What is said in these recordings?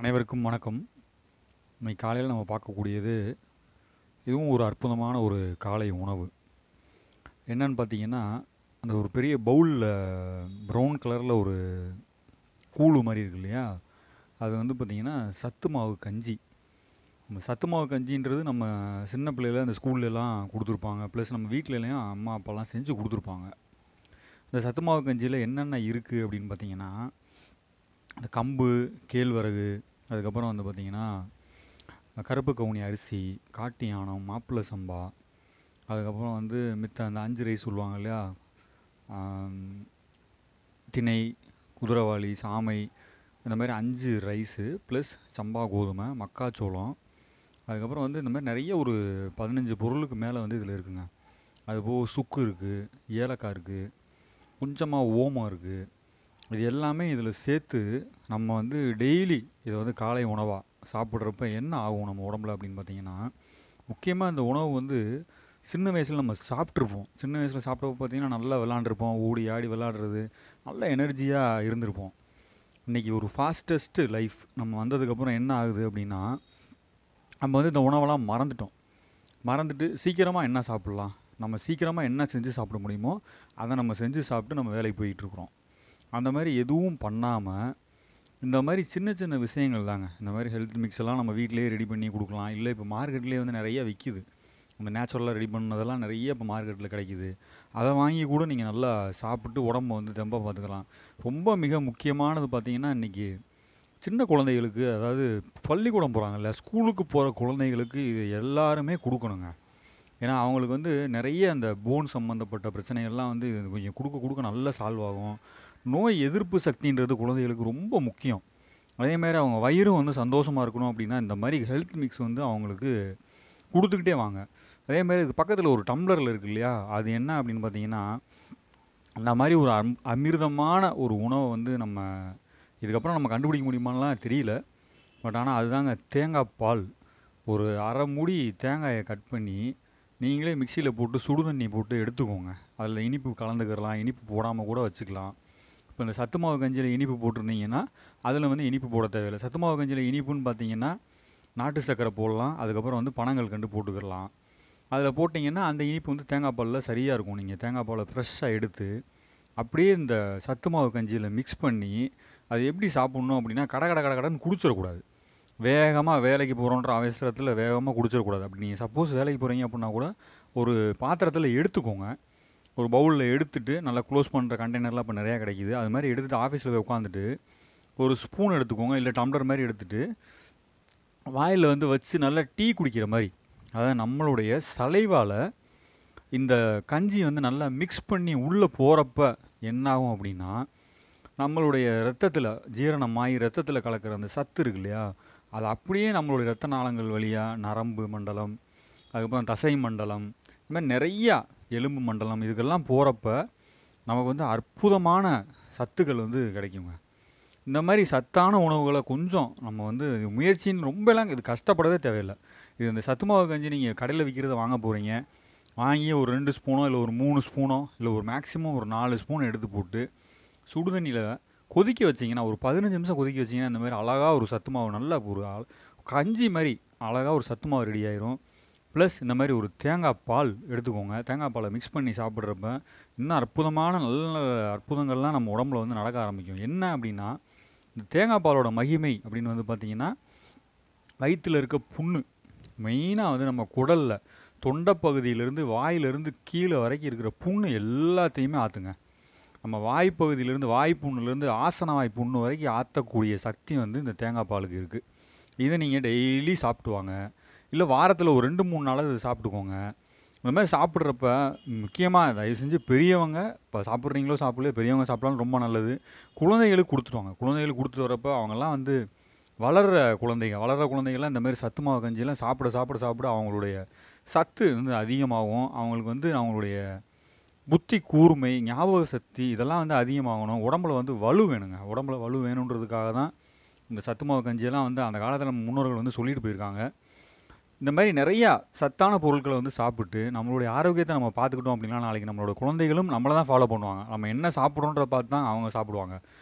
அனைவருக்கும் வணக்கம். இன்னைக்கு காலையில் நம்ம பார்க்கக்கூடியது இதுவும் ஒரு அற்புதமான ஒரு காலை உணவு. என்னன்னு பார்த்தீங்கன்னா, அந்த ஒரு பெரிய பவுலில் ப்ரௌன் கலரில் ஒரு கூழு மாதிரி இருக்கு இல்லையா, அது வந்து பார்த்திங்கன்னா சத்து மாவு கஞ்சி. நம்ம சத்து மாவு கஞ்சின்றது நம்ம சின்ன பிள்ளையில அந்த ஸ்கூல்லலாம் கொடுத்துருப்பாங்க. ப்ளஸ் நம்ம வீட்டிலலாம் அம்மா அப்பாலாம் செஞ்சு கொடுத்துருப்பாங்க. இந்த சத்து மாவு கஞ்சியில் என்னென்ன இருக்குது அப்படின்னு பார்த்தீங்கன்னா, அந்த கம்பு, கேழ்வரகு, அதுக்கப்புறம் வந்து பார்த்திங்கன்னா கருப்பு கவுனி அரிசி, காட்டு யானம், மாப்பிள்ளை சம்பா, அதுக்கப்புறம் வந்து மித்த அந்த 5 ரைஸ் சொல்லுவாங்க இல்லையா, திணை, குதிரைவாளி, சாமை, இந்த மாதிரி 5 ரைஸு ப்ளஸ் சம்பா கோதுமை, மக்காச்சோளம், அதுக்கப்புறம் வந்து இந்த மாதிரி நிறைய ஒரு 15 பொருளுக்கு மேலே வந்து இதில் இருக்குங்க. அதுபோக சுக்கு இருக்குது, ஏலக்காய் இருக்குது, கொஞ்சமாக ஓமம் இருக்குது. இது எல்லாமே இதில் சேர்த்து நம்ம வந்து டெய்லி இதை வந்து காலை உணவாக சாப்பிட்றப்ப என்ன ஆகும் நம்ம உடம்புல அப்படின்னு பார்த்தீங்கன்னா, முக்கியமாக இந்த உணவு வந்து சின்ன வயசில் நம்ம சாப்பிட்ருப்போம். சின்ன வயசில் சாப்பிட்டப்போ பார்த்தீங்கன்னா நல்லா விளாண்டுருப்போம், ஓடி ஆடி விளாடுறது, நல்ல எனர்ஜியாக இருந்திருப்போம். இன்றைக்கி ஒரு ஃபாஸ்டஸ்ட்டு லைஃப் நம்ம வந்ததுக்கப்புறம் என்ன ஆகுது அப்படின்னா, நம்ம வந்து இந்த உணவெல்லாம் மறந்துட்டு சீக்கிரமாக என்ன சாப்பிட்லாம், நம்ம சீக்கிரமாக என்ன செஞ்சு சாப்பிட முடியுமோ அதை நம்ம செஞ்சு சாப்பிட்டு நம்ம வேலைக்கு போயிட்டுருக்குறோம். அந்த மாதிரி எதுவும் பண்ணாமல் இந்த மாதிரி சின்ன சின்ன விஷயங்கள் தாங்க. இந்த மாதிரி ஹெல்த் மிக்ஸ் எல்லாம் நம்ம வீட்டிலேயே ரெடி பண்ணி கொடுக்கலாம். இல்லை இப்போ மார்க்கெட்லேயே வந்து நிறைய விற்கிது. நம்ம நேச்சுரலாக ரெடி பண்ணதெல்லாம் நிறைய இப்போ மார்க்கெட்டில் கிடைக்கிது. அதை வாங்கி கூட நீங்கள் நல்லா சாப்பிட்டு உடம்பை வந்து தெம்பாக பார்த்துக்கலாம். ரொம்ப மிக முக்கியமானது பார்த்திங்கன்னா, இன்றைக்கி சின்ன குழந்தைகளுக்கு, அதாவது பள்ளிக்கூடம் போகிறாங்கல்ல, ஸ்கூலுக்கு போகிற குழந்தைகளுக்கு இது எல்லாருமே கொடுக்கணுங்க. ஏன்னா அவங்களுக்கு வந்து நிறைய அந்த போன் சம்மந்தப்பட்ட பிரச்சனைகள்லாம் வந்து இது கொஞ்சம் கொடுக்க நல்லா சால்வ் ஆகும். நோய் எதிர்ப்பு சக்தின்றது குழந்தைகளுக்கு ரொம்ப முக்கியம். அதேமாதிரி அவங்க வயிறும் வந்து சந்தோஷமாக இருக்கணும் அப்படின்னா இந்த மாதிரி ஹெல்த் மிக்ஸ் வந்து அவங்களுக்கு கொடுத்துக்கிட்டே வாங்க. அதேமாதிரி இது பக்கத்தில் ஒரு டம்ளரில் இருக்குது இல்லையா, அது என்ன அப்படின்னு பார்த்தீங்கன்னா, அந்த மாதிரி ஒரு அமிர்தமான ஒரு உணவை வந்து நம்ம இதுக்கப்புறம் நம்ம கண்டுபிடிக்க முடியுமான்லாம் தெரியல. பட் ஆனால் அதுதாங்க தேங்காய் பால். ஒரு அரை மூடி தேங்காயை கட் பண்ணி நீங்களே மிக்சியில் போட்டு சுடு தண்ணி போட்டு எடுத்துக்கோங்க. அதில் இனிப்பு கலந்துக்கிறலாம், இனிப்பு போடாமல் கூட வச்சுக்கலாம். இப்போ இந்த சத்து மாவு கஞ்சியில் இனிப்பு போட்டிருந்தீங்கன்னா அதில் வந்து இனிப்பு போட தேவையில்லை. சத்து மாவு கஞ்சியில் இனிப்புன்னு பார்த்தீங்கன்னா நாட்டு சர்க்கரை போடலாம், அதுக்கப்புறம் வந்து பனங்கள் கண்டு போட்டுக்கிடலாம். அதில் போட்டிங்கன்னா அந்த இனிப்பு வந்து தேங்காய் பாலில் சரியாக இருக்கும். நீங்கள் தேங்காய் பாலை ஃப்ரெஷ்ஷாக எடுத்து அப்படியே இந்த சத்து மாவு கஞ்சியில் மிக்ஸ் பண்ணி அது எப்படி சாப்பிட்ணும் அப்படின்னா, கடன்னு குடிச்சிடக்கூடாது. வேகமாக வேலைக்கு போகிறோன்ற அவசரத்தில் வேகமாக குடிச்சிடக்கூடாது. அப்படி நீங்கள் சப்போஸ் வேலைக்கு போகிறீங்க அப்படின்னா கூட ஒரு பாத்திரத்தில் எடுத்துக்கோங்க. ஒரு பவுலில் எடுத்துகிட்டு நல்லா க்ளோஸ் பண்ணுற கண்டெய்னர்லாம் இப்போ நிறையா கிடைக்கிது. அது மாதிரி எடுத்துகிட்டு ஆஃபீஸில் போய் உட்காந்துட்டு ஒரு ஸ்பூன் எடுத்துக்கோங்க, இல்லை டம்ளர் மாதிரி எடுத்துகிட்டு வாயில் வந்து வச்சு நல்லா டீ குடிக்கிற மாதிரி, அதாவது நம்மளுடைய சலைவால் இந்த கஞ்சி வந்து நல்லா மிக்ஸ் பண்ணி உள்ளே போகிறப்ப என்னாகும் அப்படின்னா, நம்மளுடைய ரத்தத்தில் ஜீரணமாகி ரத்தத்தில் கலக்கிற அந்த சத்து இருக்கு இல்லையா, அது அப்படியே நம்மளுடைய ரத்த நாளங்கள் வழியாக நரம்பு மண்டலம், அதுக்கப்புறம் தசை மண்டலம், இது மாதிரி நிறையா எலும்பு மண்டலம், இதுக்கெல்லாம் போகிறப்ப நமக்கு வந்து அற்புதமான சத்துக்கள் வந்து கிடைக்குங்க. இந்த மாதிரி சத்தான உணவுகளை கொஞ்சம் நம்ம வந்து முயற்சின்னு ரொம்பலாம் இது கஷ்டப்படவே தேவையில்லை. இது இந்த சத்து மாவு கஞ்சி நீங்கள் கடையில் விற்கிறத வாங்க போகிறீங்க, வாங்கி ஒரு 2 ஸ்பூனோ இல்லை ஒரு 3 ஸ்பூனோ இல்லை ஒரு மேக்ஸிமம் ஒரு 4 ஸ்பூன் எடுத்து போட்டு சுடுதண்ணியில் கொதிக்க வச்சிங்கன்னா, ஒரு 15 நிமிஷம் கொதிக்க வச்சிங்கன்னா இந்த மாதிரி அழகாக ஒரு சத்து மாவு நல்லா ஒரு கஞ்சி மாதிரி அழகாக ஒரு சத்து மாவு ரெடி ஆயிரும். ப்ளஸ் இந்த மாதிரி ஒரு தேங்காய் பால் எடுத்துக்கோங்க. தேங்காய் பாலை மிக்ஸ் பண்ணி சாப்பிட்றப்ப இன்னும் அற்புதமான நல்ல அற்புதங்கள்லாம் நம்ம உடம்புல வந்து நடக்க ஆரம்பிக்கும். என்ன அப்படின்னா, இந்த தேங்காய் பாலோட மகிமை அப்படின்னு வந்து பார்த்திங்கன்னா, வயிற்றில் இருக்க புண்ணு, மெயினாக வந்து நம்ம குடலில் தொண்டைப்பகுதியிலேருந்து வாயிலிருந்து கீழே வரைக்கும் இருக்கிற புண்ணு எல்லாத்தையுமே ஆற்றுங்க. நம்ம வாய்ப்பகுதியிலேருந்து வாய்ப்புண்ணுலேருந்து ஆசன வாய்ப்புண்ணு வரைக்கும் ஆற்றக்கூடிய சக்தி வந்து இந்த தேங்காய் பாலுக்கு இருக்குது. இதை நீங்கள் டெய்லி சாப்பிட்டு வாங்க. இல்லை வாரத்தில் ஒரு 2-3 நாளாவது இதை சாப்பிட்டுக்கோங்க. இந்த மாதிரி சாப்பிட்றப்ப முக்கியமாக தயவு செஞ்சு பெரியவங்க இப்போ சாப்பிட்றீங்களோ சாப்பிடல, பெரியவங்க சாப்பிட்லாம் ரொம்ப நல்லது. குழந்தைகளுக்கு கொடுத்துருவாங்க. குழந்தைகளுக்கு கொடுத்துட்டு வரப்போ அவங்கெல்லாம் வந்து வளர்கிற குழந்தைகள்லாம் இந்த மாதிரி சத்து மாவு கஞ்சியெல்லாம் சாப்பிட அவங்களுடைய சத்து வந்து அதிகமாகும். அவங்களுக்கு வந்து அவங்களுடைய புத்தி கூர்மை, ஞாபக சக்தி இதெல்லாம் வந்து அதிகமாகணும். உடம்புல வந்து வலு வேணுங்க. உடம்புல வலு வேணுன்றதுக்காக தான் இந்த சத்து மாவு கஞ்சியெல்லாம் வந்து அந்த காலத்தில் நம்ம முன்னோர்கள் வந்து சொல்லிட்டு போயிருக்காங்க. இந்த மாதிரி நிறையா சத்தான பொருட்களை வந்து சாப்பிட்டு நம்மளுடைய ஆரோக்கியத்தை நம்ம பார்த்துக்கிட்டோம் அப்படின்னா, நாளைக்கு நம்மளோட குழந்தைகளும் நம்மளை தான் ஃபாலோ பண்ணுவாங்க. நம்ம என்ன சாப்பிட்றோன்றத பார்த்து தான் அவங்க சாப்பிடுவாங்க.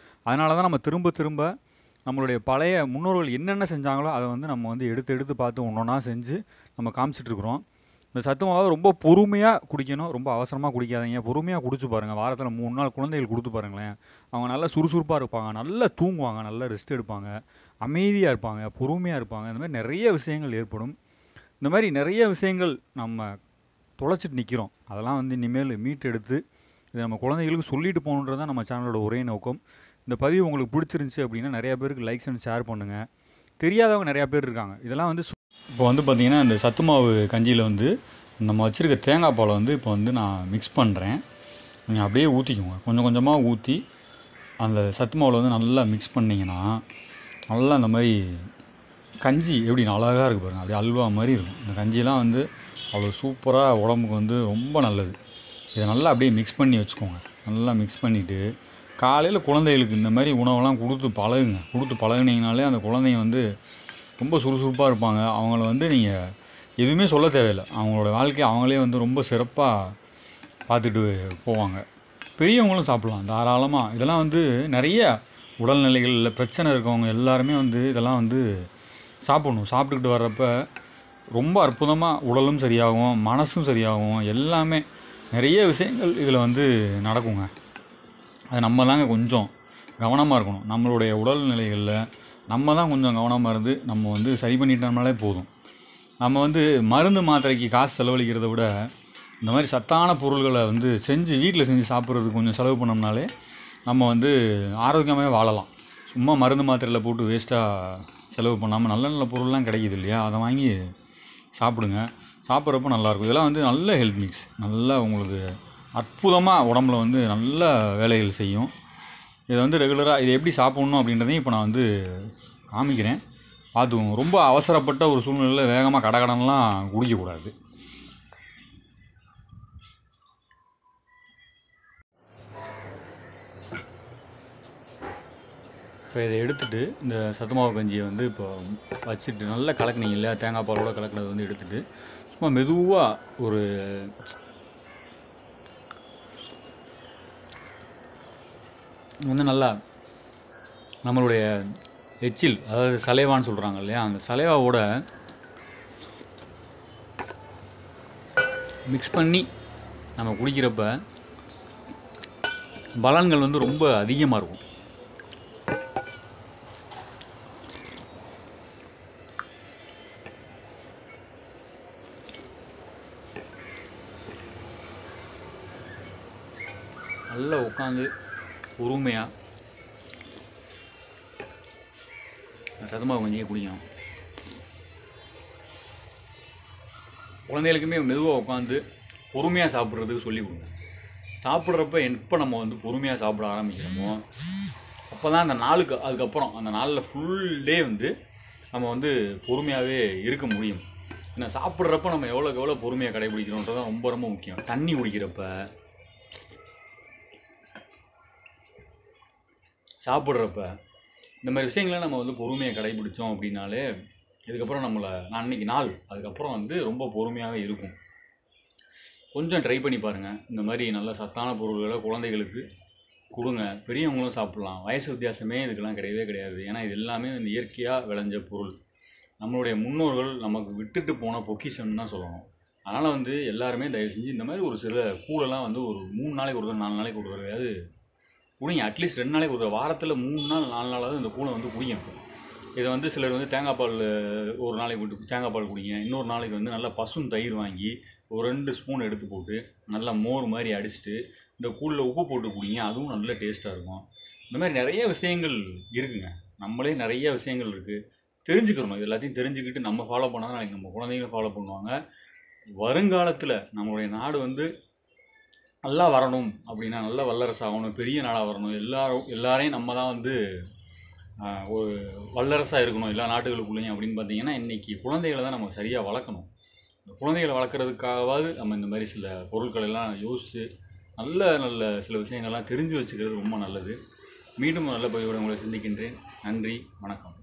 அதனால தான் நம்ம திரும்ப நம்மளுடைய பழைய முன்னோர்கள் என்னென்ன செஞ்சாங்களோ அதை வந்து நம்ம வந்து எடுத்து எடுத்து பார்த்து ஒன்றொன்னா செஞ்சு நம்ம காமிச்சிட்ருக்குறோம். இந்த சத்து மாவை ரொம்ப பொறுமையாக குடிக்கணும், ரொம்ப அவசரமாக குடிக்காதீங்க. பொறுமையாக குடிச்சு பாருங்கள். வாரத்தில் 3 நாள் குழந்தைகள் கொடுத்து பாருங்களேன். அவங்க நல்லா சுறுசுறுப்பாக இருப்பாங்க, நல்லா தூங்குவாங்க, நல்லா ரெஸ்ட் எடுப்பாங்க, அமைதியாக இருப்பாங்க, பொறுமையாக இருப்பாங்க. இந்த மாதிரி நிறைய விஷயங்கள் ஏற்படும். இந்த மாதிரி நிறைய விஷயங்கள் நம்ம தொலைச்சிட்டு நிற்கிறோம். அதெல்லாம் வந்து இனிமேல் மீட்டு எடுத்து இதை நம்ம குழந்தைகளுக்கு சொல்லிட்டு போகணுன்றது தான் நம்ம சேனலோட ஒரே நோக்கம். இந்த பதிவு உங்களுக்கு பிடிச்சிருந்துச்சி அப்படின்னா நிறையா பேருக்கு லைக்ஸ் அண்ட் ஷேர் பண்ணுங்கள். தெரியாதவங்க நிறையா பேர் இருக்காங்க. இதெல்லாம் வந்து இப்போ வந்து பார்த்திங்கன்னா இந்த சத்து மாவு கஞ்சியில் வந்து நம்ம வச்சுருக்க தேங்காய் பாலை வந்து இப்போ வந்து நான் மிக்ஸ் பண்ணுறேன். நீங்கள் அப்படியே ஊற்றிக்கோங்க. கொஞ்சம் கொஞ்சமாக ஊற்றி அந்த சத்து மாவில் வந்து நல்லா மிக்ஸ் பண்ணிங்கன்னா நல்லா அந்த மாதிரி கஞ்சி எப்படி அழகாக இருக்குது பாருங்கள். அப்படியே அல்வா மாதிரி இருக்கும். இந்த கஞ்சியெலாம் வந்து அவ்வளோ சூப்பராக உடம்புக்கு வந்து ரொம்ப நல்லது. இதை நல்லா அப்படியே மிக்ஸ் பண்ணி வச்சுக்கோங்க. நல்லா மிக்ஸ் பண்ணிவிட்டு காலையில் குழந்தைகளுக்கு இந்த மாதிரி உணவெல்லாம் கொடுத்து பழகுனீங்கனாலே அந்த குழந்தைங்க வந்து ரொம்ப சுறுசுறுப்பாக இருப்பாங்க. அவங்கள வந்து நீங்கள் எதுவுமே சொல்ல தேவையில்லை. அவங்களோட வாழ்க்கையை அவங்களே வந்து ரொம்ப சிறப்பாக பார்த்துட்டு போவாங்க. பெரியவங்களும் சாப்பிட்லாம் தாராளமாக. இதெல்லாம் வந்து நிறைய உடல்நிலைகளில் பிரச்சனை இருக்கவங்க எல்லாருமே வந்து இதெல்லாம் வந்து சாப்பிட்ணும். சாப்பிட்டுக்கிட்டு வர்றப்ப ரொம்ப அற்புதமாக உடலும் சரியாகும், மனசும் சரியாகும். எல்லாமே நிறைய விஷயங்கள் இதில் வந்து நடக்குங்க. அது நம்ம தாங்க கொஞ்சம் கவனமாக இருக்கணும். நம்மளுடைய உடல்நிலைகளில் நம்ம தான் கொஞ்சம் கவனமாக இருந்து நம்ம வந்து சரி பண்ணிட்டோம்னாலே போதும். நம்ம வந்து மருந்து மாத்திரைக்கு காசு செலவழிக்கிறத விட இந்த மாதிரி சத்தான பொருள்களை வந்து வீட்டில் செஞ்சு சாப்பிட்றதுக்கு கொஞ்சம் செலவு பண்ணோம்னாலே நம்ம வந்து ஆரோக்கியமாகவே வாழலாம். சும்மா மருந்து மாத்திரையில் போட்டு வேஸ்ட்டாக செலவு பண்ணாமல் நல்ல நல்ல பொருள்லாம் கிடைக்கிது இல்லையா, அதை வாங்கி சாப்பிடுங்க. சாப்பிட்றப்ப நல்லாயிருக்கும். இதெல்லாம் வந்து நல்ல ஹெல்த் மிக்ஸ். நல்லா உங்களுக்கு அற்புதமாக உடம்புல வந்து நல்ல வேலைகள் செய்யும். இதை வந்து ரெகுலராக இதை எப்படி சாப்பிட்ணும் அப்படின்றதையும் இப்போ நான் வந்து காமிக்கிறேன், பார்த்துக்கோங்க. ரொம்ப அவசரப்பட்ட ஒரு சூழ்நிலையில் வேகமாக கடகடன்லாம் குடிக்கக்கூடாது. இப்போ இதை எடுத்துகிட்டு இந்த சத்து மாவு கஞ்சியை வந்து இப்போ வச்சுட்டு நல்லா கலக்குனீங்க இல்லையா, தேங்காய் பாலோடு கலக்கினது வந்து எடுத்துகிட்டு சும்மா மெதுவாக ஒரு வந்து நல்லா நம்மளுடைய எச்சில், அதாவது சலைவான்னு சொல்கிறாங்க இல்லையா, அந்த சலைவாவோட மிக்ஸ் பண்ணி நம்ம குடிக்கிறப்ப பலன்கள் வந்து ரொம்ப அதிகமாக இருக்கும். நல்லா உட்காந்து பொறுமையாக சத்து மாவு கஞ்சியை குடிக்கணும். குழந்தைகளுக்குமே மெதுவாக உட்காந்து பொறுமையாக சாப்பிட்றதுக்கு சொல்லி கொடுங்க. சாப்பிட்றப்ப எப்போ நம்ம வந்து பொறுமையாக சாப்பிட ஆரம்பிக்கிறோமோ அப்போ தான் அந்த நாளுக்கு அதுக்கப்புறம் அந்த நாளில் ஃபுல் டே வந்து நம்ம வந்து பொறுமையாகவே இருக்க முடியும். ஏன்னா சாப்பிட்றப்ப நம்ம எவ்வளோக்கு எவ்வளோ பொறுமையாக கடைபிடிக்கிறோன்றது தான் ரொம்ப ரொம்ப முக்கியம். தண்ணி குடிக்கிறப்ப, சாப்பிட்றப்ப இந்த மாதிரி விஷயங்களை நம்ம வந்து பொறுமையாக கடைபிடிச்சோம் அப்படின்னாலே இதுக்கப்புறம் அன்றைக்கி நாள் அதுக்கப்புறம் வந்து ரொம்ப பொறுமையாகவே இருக்கும். கொஞ்சம் ட்ரை பண்ணி பாருங்கள். இந்த மாதிரி நல்ல சத்தான பொருள்களை குழந்தைகளுக்கு கொடுங்க. பெரியவங்களும் சாப்பிட்லாம். வயசு வித்தியாசமே இதுக்கெல்லாம் கிடையவே கிடையாது. ஏன்னா இது எல்லாமே வந்து இயற்கையாக விளைஞ்ச பொருள். நம்மளுடைய முன்னோர்கள் நமக்கு விட்டுட்டு போன பொக்கிஷன் தான் சொல்லணும். அதனால் வந்து எல்லாருமே தயவு செஞ்சு இந்த மாதிரி ஒரு சில கூடெல்லாம் வந்து ஒரு 3 நாளைக்கு ஒரு 4 நாளைக்கு ஒரு தடவையாவது குடிங்க. அட்லீஸ்ட் 2 நாளைக்கு ஒரு வாரத்தில் 3 நாள் 4 நாளாவது இந்த கூழை வந்து குடிங்க. இதை வந்து சிலர் வந்து தேங்காய் பால் ஒரு நாளைக்கு விட்டு தேங்காய் பால் குடிங்க. இன்னொரு நாளைக்கு வந்து நல்லா பசும் தயிர் வாங்கி ஒரு 2 ஸ்பூன் எடுத்து போட்டு நல்லா மோர் மாதிரி அடிச்சுட்டு இந்த கூழில் உப்பு போட்டு குடிங்க. அதுவும் நல்ல டேஸ்ட்டாக இருக்கும். இந்த மாதிரி நிறைய விஷயங்கள் இருக்குங்க. நம்மளே நிறைய விஷயங்கள் இருக்குது, தெரிஞ்சுக்கிறோம். இது எல்லாத்தையும் தெரிஞ்சுக்கிட்டு நம்ம ஃபாலோ பண்ணால் தான் நாளைக்கு நம்ம குழந்தைங்களும் ஃபாலோ பண்ணுவாங்க. வருங்காலத்தில் நம்மளுடைய நாடு வந்து நல்லா வரணும் அப்படின்னா, நல்ல வல்லரசு ஆகணும், பெரிய நாடாக வரணும், எல்லாரையும் நம்ம தான் வந்து ஒரு வல்லரசாக இருக்கணும் எல்லா நாட்டுகளுக்குள்ளேயும் அப்படின்னு பார்த்தீங்கன்னா, இன்றைக்கி குழந்தைகளை தான் நம்ம சரியாக வளர்க்கணும். இந்த குழந்தைகளை வளர்க்குறதுக்காகவாது நம்ம இந்த மாதிரி சில பொருட்கள் எல்லாம் யோசித்து நல்ல நல்ல சில விஷயங்கள்லாம் தெரிஞ்சு வச்சுக்கிறது ரொம்ப நல்லது. மீண்டும் நல்ல பதிவோடு உங்களை சந்திக்கின்றேன். நன்றி, வணக்கம்.